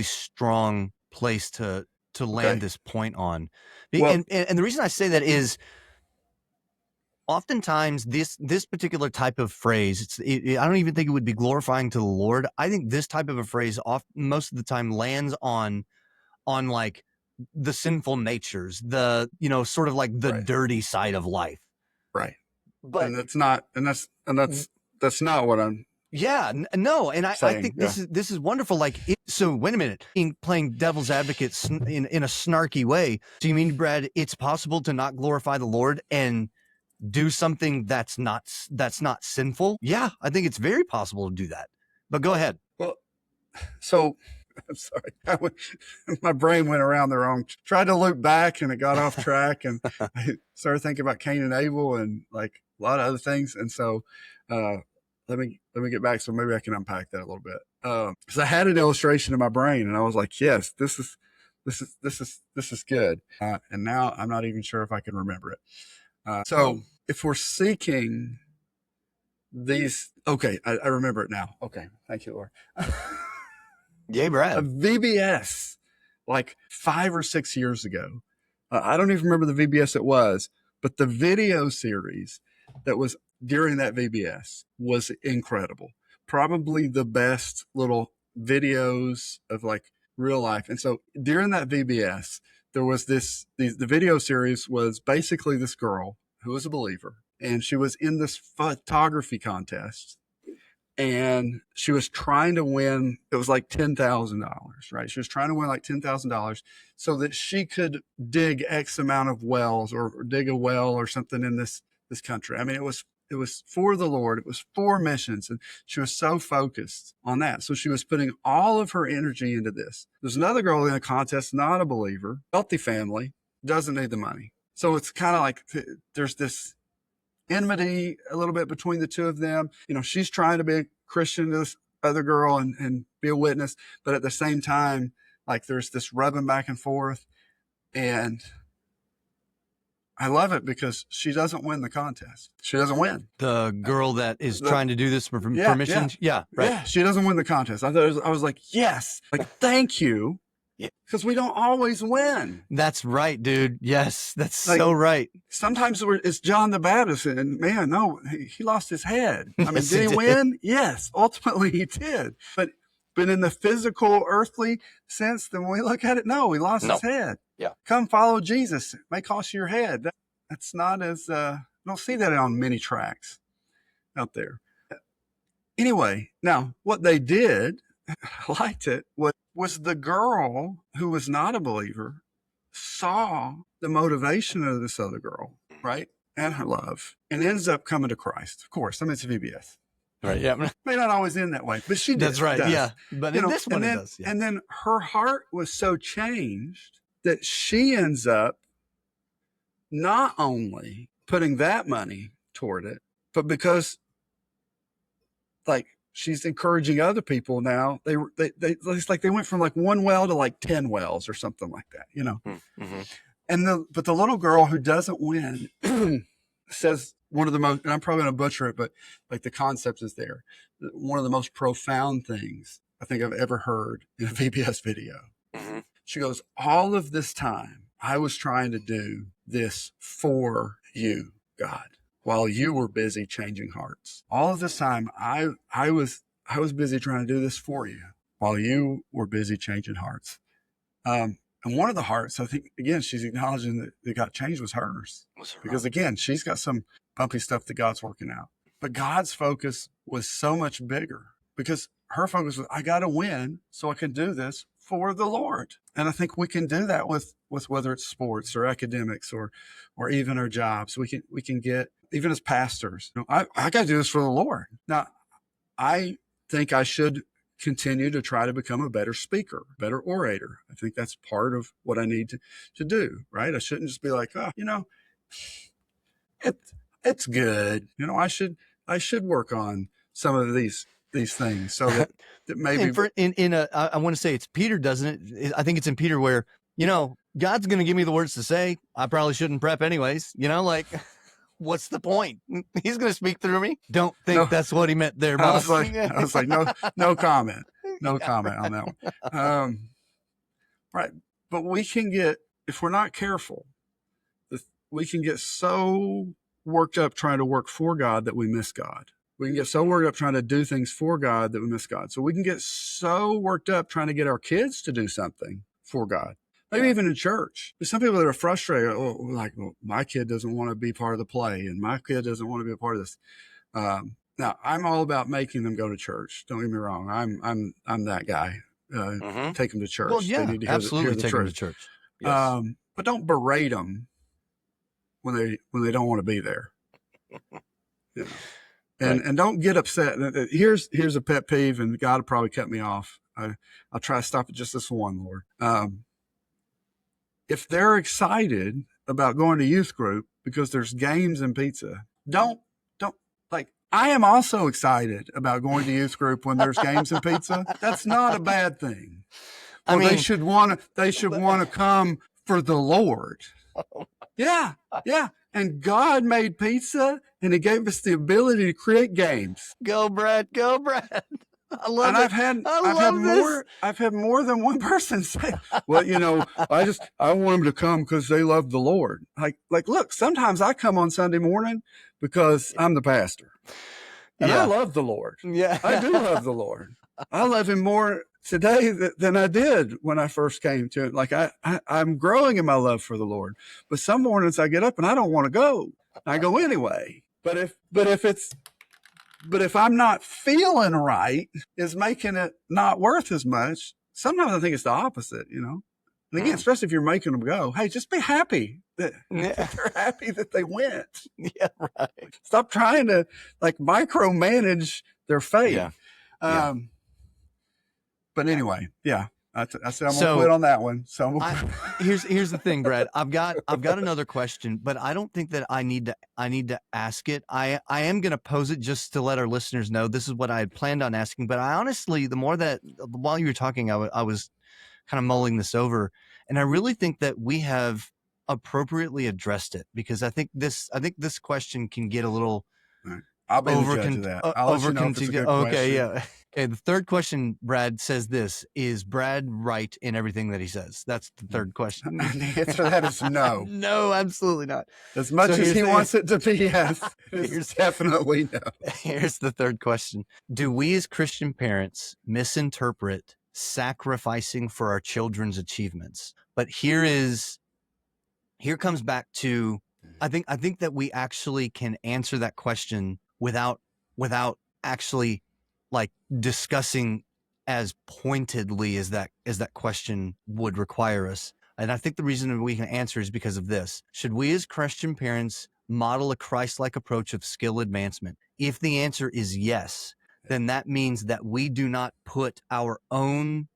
strong place to land this point on. Well, and the reason I say that is oftentimes this particular type of phrase, I don't even think it would be glorifying to the Lord. I think this type of a phrase most of the time lands on like the sinful natures, the, sort of like the dirty side of life. Right. But and that's not what I'm. Yeah, no, and I think this is wonderful. Like, so wait a minute, playing devil's advocate in a snarky way. Do you mean, Brad, it's possible to not glorify the Lord and do something that's not sinful? Yeah, I think it's very possible to do that. But go ahead. Well, so I'm sorry, my brain went around the wrong. Tried to look back and it got off track, and I started thinking about Cain and Abel and like a lot of other things. And so, let me get back. So maybe I can unpack that a little bit. Because I had an illustration in my brain, and I was like, yes, this is good. And now I'm not even sure if I can remember it. So if we're seeking these, okay, I remember it now. Okay, thank you, Lord. Yay, Brad. A VBS like 5 or 6 years ago. I don't even remember the VBS it was, but the video series that was during that VBS was incredible. Probably the best little videos of like real life. And so during that VBS, there was the video series was basically this girl who was a believer, and she was in this photography contest. And she was trying to win, it was like $10,000, right? She was trying to win like $10,000 so that she could dig X amount of wells or dig a well or something in this country. I mean, it was for the Lord. It was for missions. And she was so focused on that. So she was putting all of her energy into this. There's another girl in a contest, not a believer, wealthy family, doesn't need the money. So it's kind of like there's this enmity a little bit between the two of them. She's trying to be a Christian to this other girl and be a witness, but at the same time, Like there's this rubbing back and forth, and I love it because she doesn't win the contest. She doesn't win. The girl that is The- trying to do this for Yeah, permission. Yeah, right. Yeah, she doesn't win the contest. I was like, yes, like thank you, Yeah. because we don't always win. That's right, dude. Yes, that's Like, so right. Sometimes it's John the Baptist, and man, no, he lost his head. I mean, Yes, did he he win? Yes, ultimately he did. But in the physical, earthly sense, then when we look at it, no, he lost his head. Yeah. Come follow Jesus. It may cost you your head. That's not as, I don't see that on many tracks out there. Anyway, now what they did, I liked it, was the girl who was not a believer saw the motivation of this other girl, right? And her love, and ends up coming to Christ. Of course, I mean, it's a VBS. Right. Yeah. May not always end that way, but she did. That's right. Does. Yeah. But in this one, it does. Yeah. And then her heart was so changed that she ends up not only putting that money toward it, but because like she's encouraging other people now, it's like they went from like one well to like 10 wells or something like that, you know? Mm-hmm. And but the little girl who doesn't win says one of the most, and I'm probably going to butcher it, but like the concept is there. One of the most profound things I think I've ever heard in a VBS video. Mm-hmm. She goes, all of this time I was trying to do this for you, God, while you were busy changing hearts. All of this time I was busy trying to do this for you while you were busy changing hearts. And one of the hearts, I think, again, she's acknowledging that got changed was hers. Because, again, she's got some bumpy stuff that God's working out. But God's focus was so much bigger because her focus was, I got to win so I can do this for the Lord. And I think we can do that with whether it's sports or academics or even our jobs. We can get, even as pastors, I got to do this for the Lord. Now, I think I should continue to try to become a better speaker, better orator. I think that's part of what I need to do, right? I shouldn't just be like, oh, it's good. I should work on some of these things so that maybe. I want to say it's Peter, doesn't it? I think it's in Peter where, God's going to give me the words to say. I probably shouldn't prep anyways, like. What's the point? He's going to speak through me. Don't think that's what he meant there, boss. I was like, no comment. No comment on that one. Right. But we can get, if we're not careful, we can get so worked up trying to work for God that we miss God. We can get so worked up trying to do things for God that we miss God. So we can get so worked up trying to get our kids to do something for God. Maybe even in church. There's some people that are frustrated, well, my kid doesn't want to be part of the play, and my kid doesn't want to be a part of this. Now, I'm all about making them go to church. Don't get me wrong. I'm that guy. Take them to church. Well, yeah, they need to absolutely hear take them to church. Yes. But don't berate them when they don't want to be there. And don't get upset. Here's a pet peeve, and God will probably cut me off. I'll try to stop at just this one, Lord. If they're excited about going to youth group because there's games and pizza, don't I am also excited about going to youth group when there's games and pizza. That's not a bad thing. Well, they should want to come for the Lord. Yeah. And God made pizza and he gave us the ability to create games. Go, Brad. I love and it. I've had more than one person say, well, I want them to come because they love the Lord. Like, look, sometimes I come on Sunday morning because I'm the pastor. And I love the Lord. Yeah. I do love the Lord. I love him more today than I did when I first came to it. Like I'm growing in my love for the Lord. But some mornings I get up and I don't want to go. I go anyway. But if I'm not feeling right, is making it not worth as much. Sometimes I think it's the opposite, And again, especially if you're making them go, hey, just be happy that they're happy that they went. Yeah, right. Stop trying to micromanage their faith. Yeah. But anyway, I said I'm gonna quit on that one. So here's the thing, Brad. I've got another question, but I don't think that I need to ask it. I am gonna pose it just to let our listeners know this is what I had planned on asking. But I honestly, while you were talking, I was kind of mulling this over, and I really think that we have appropriately addressed it, because I think this question can get a little All right. I'll be the judge of that. I'll let you know if it's a good Okay, question. yeah. Okay, the third question, Brad says this: is Brad right in everything that he says? That's the third question. The answer to that is no. No, absolutely not. As much as he wants it to be yes, it's definitely no. Here's the third question: do we as Christian parents misinterpret sacrificing for our children's achievements? But here comes back to, I think that we actually can answer that question without actually like discussing as pointedly as that question would require us. And I think the reason we can answer is because of this. Should we as Christian parents model a Christ-like approach of skill advancement? If the answer is yes, then that means that we do not put our own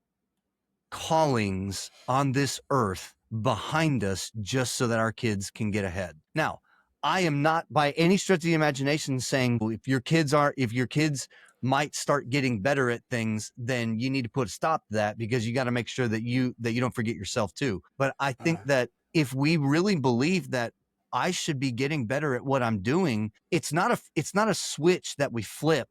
callings on this earth behind us just so that our kids can get ahead. Now, I am not by any stretch of the imagination saying if your kids might start getting better at things, then you need to put a stop to that, because you got to make sure that you don't forget yourself too. But I think that if we really believe that I should be getting better at what I'm doing, it's not a switch that we flip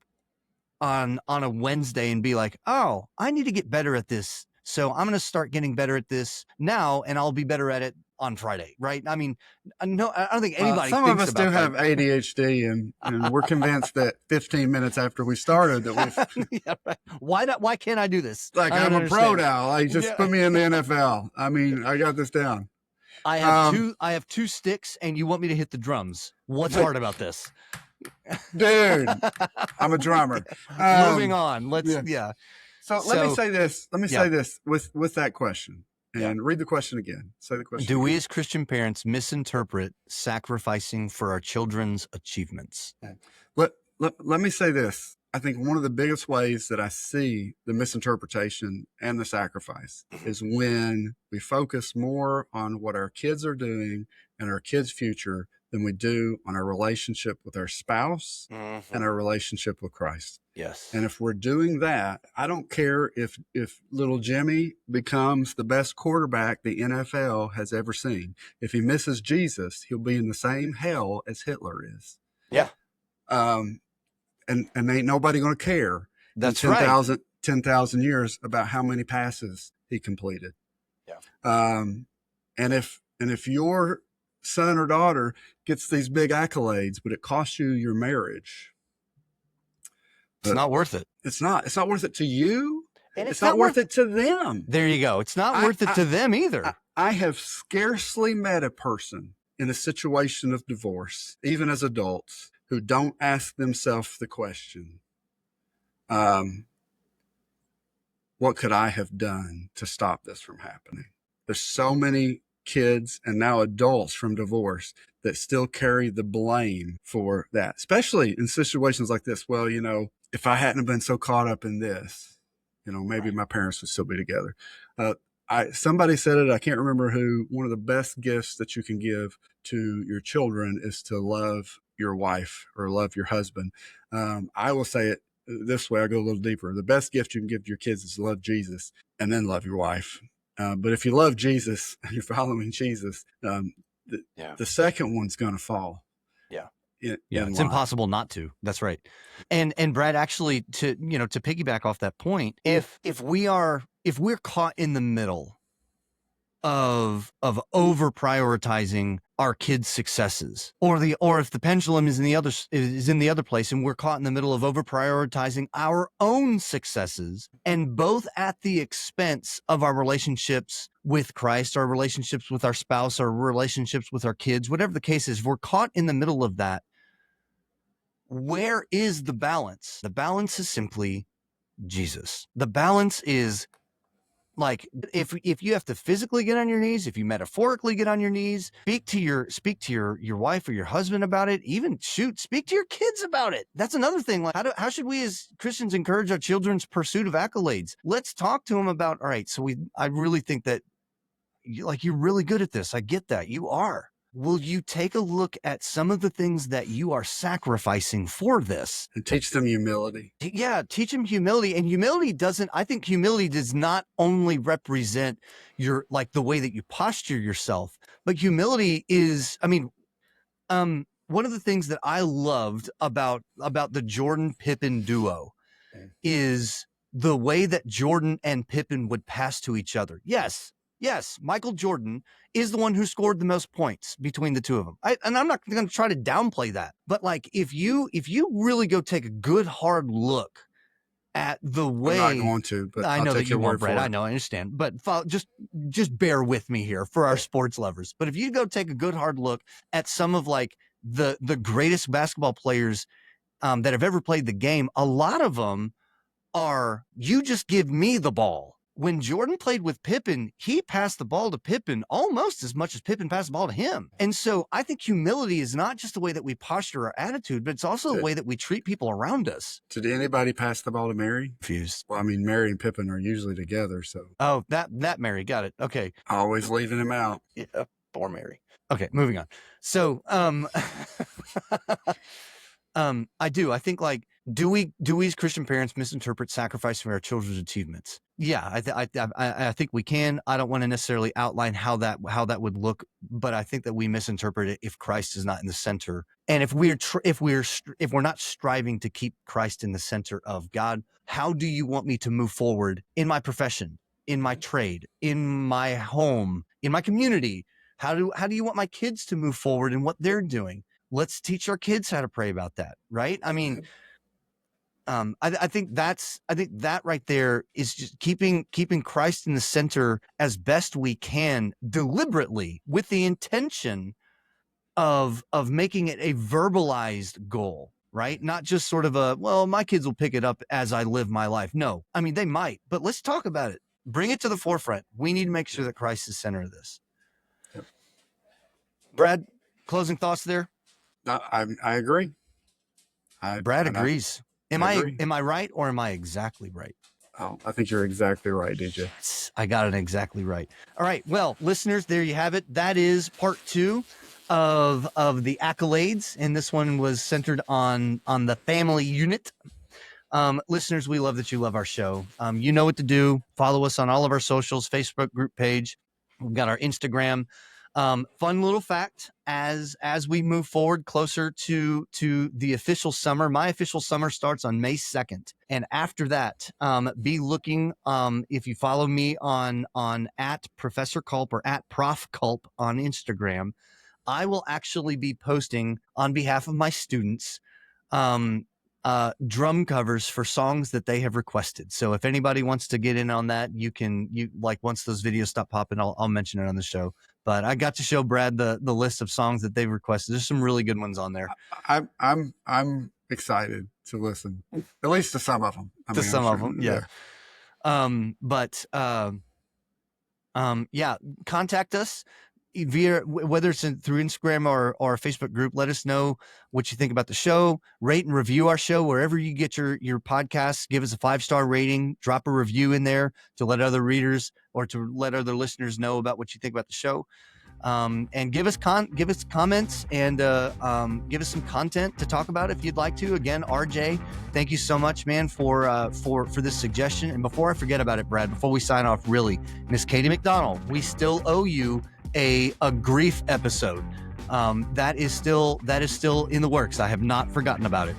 on a Wednesday and be like, oh, I need to get better at this, so I'm going to start getting better at this now, and I'll be better at it on Friday, right? I mean, no, I don't think anybody some thinks of us about do that. have ADHD, and we're convinced that 15 minutes after we started that we've Yeah, right. Why can't I do this? like I I'm don't a pro understand. now. Like just put me in the NFL. I mean, I got this down. I have two sticks, and you want me to hit the drums. What's hard about this? Dude, I'm a drummer. Moving on. Let's So let me say this. Let me Yeah. say this with that question, and read the question again. Say the question. Do we again. as Christian parents misinterpret sacrificing for our children's achievements? Let me say this. I think one of the biggest ways that I see the misinterpretation and the sacrifice is when we focus more on what our kids are doing and our kids' future than we do on our relationship with our spouse and our relationship with Christ. Yes. And if we're doing that, I don't care if little Jimmy becomes the best quarterback the NFL has ever seen. If he misses Jesus, he'll be in the same hell as Hitler is. Yeah. And ain't nobody going to care. That's in 10,000 right. 10,000 years about how many passes he completed. Yeah. And if your son or daughter gets these big accolades, but it costs you your marriage, it's not worth it. It's not worth it to you. And it's not worth it to them. There you go. It's not worth it to them either. I have scarcely met a person in a situation of divorce, even as adults, who don't ask themselves the question, what could I have done to stop this from happening? There's so many kids and now adults from divorce that still carry the blame for that, especially in situations like this. Well, if I hadn't been so caught up in this, maybe my parents would still be together. Somebody said it, I can't remember who, one of the best gifts that you can give to your children is to love your wife or love your husband. I will say it this way. I'll go a little deeper. The best gift you can give to your kids is to love Jesus and then love your wife. But if you love Jesus and you're following Jesus, the second one's going to fall. It's impossible not to. That's right. And Brad, actually, to piggyback off that point, if we're caught in the middle of over prioritizing our kids' successes, or if the pendulum is in the other place, and we're caught in the middle of over prioritizing our own successes, and both at the expense of our relationships with Christ, our relationships with our spouse, our relationships with our kids, whatever the case is, we're caught in the middle of that. Where is the balance? The balance is simply Jesus. The balance is, like, if you have to physically get on your knees, if you metaphorically get on your knees, speak to your wife or your husband about it, even speak to your kids about it. That's another thing. Like, how should we as Christians encourage our children's pursuit of accolades? Let's talk to them about, all right, so I really think that you're really good at this. I get that. You are. will you take a look at some of the things that you are sacrificing for this? And teach them humility. Yeah, teach them humility. And I think humility does not only represent your, like, the way that you posture yourself, but humility is, one of the things that I loved about the Jordan Pippen duo is the way that Jordan and Pippen would pass to each other. Yes, Michael Jordan is the one who scored the most points between the two of them. And I'm not going to try to downplay that, but like, if you really go take a good hard look at the way, I'm not going to, but I I'll know take that your you word won't, Brett. for it. I know, I understand, but just bear with me here for our sports lovers. But if you go take a good hard look at some of like the greatest basketball players that have ever played the game, a lot of them are, you just give me the ball. When Jordan played with Pippen, he passed the ball to Pippen almost as much as Pippen passed the ball to him. And so I think humility is not just the way that we posture our attitude, but it's also the way that we treat people around us. Did anybody pass the ball to Mary? Confused. Well, I mean, Mary and Pippen are usually together, so. Oh, that Mary, got it. Okay. Always leaving him out. Yeah, poor Mary. Okay, moving on. So, I think, like, do we as Christian parents misinterpret sacrificing our children's achievements? Yeah, I think we can. I don't want to necessarily outline how that would look, but I think that we misinterpret it if Christ is not in the center, and if we're not striving to keep Christ in the center of God. How do you want me to move forward in my profession, in my trade, in my home, in my community? How do you want my kids to move forward in what they're doing? Let's teach our kids how to pray about that, right? I mean, I think that right there is just keeping Christ in the center as best we can, deliberately, with the intention of making it a verbalized goal, right? Not just sort of a, well, my kids will pick it up as I live my life. No, I mean, they might, but let's talk about it. Bring it to the forefront. We need to make sure that Christ is center of this. Yep. Brad, closing thoughts there? I agree. Brad agrees. Am agree. I right, or am I exactly right? Oh, I think you're exactly right, DJ. Yes, I got it exactly right. All right. Well, listeners, there you have it. That is part 2 of the Accolades, and this one was centered on the family unit. Listeners, we love that you love our show. You know what to do. Follow us on all of our socials, Facebook group page. We've got our Instagram. Fun little fact, as we move forward closer to the official summer, my official summer starts on May 2nd. And after that, be looking, if you follow me on at Professor Culp or at Prof Culp on Instagram, I will actually be posting on behalf of my students, drum covers for songs that they have requested. So if anybody wants to get in on that, you once those videos stop popping, I'll mention it on the show. But I got to show Brad the list of songs that they've requested. There's some really good ones on there. I'm excited to listen, at least to some of them. Some of them, yeah. Yeah, contact us via, whether it's through Instagram or a Facebook group. Let us know what you think about the show. Rate and review our show wherever you get your podcasts. Give us a 5-star rating. Drop a review in there to let other readers or to let other listeners know about what you think about the show. And give us comments and give us some content to talk about if you'd like to. Again, RJ, thank you so much, man, for this suggestion. And before I forget about it, Brad, before we sign off, really, Miss Katie McDonald, we still owe you a grief episode. That is still in the works. I have not forgotten about it.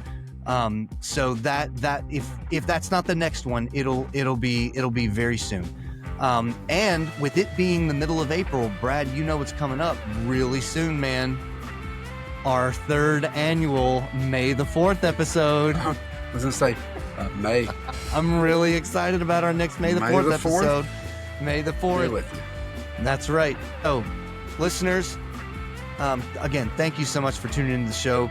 So that if that's not the next one, it'll be very soon. And with it being the middle of April, Brad, you know what's coming up really soon, man. Our 3rd annual May the 4th episode. I was gonna say May. I'm really excited about our next May the 4th episode. May the 4th. Be with you. That's right. So, listeners, again, thank you so much for tuning into the show.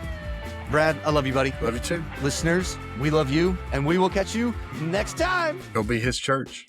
Brad, I love you, buddy. Love you too. Listeners, we love you, and we will catch you next time. Go be his church.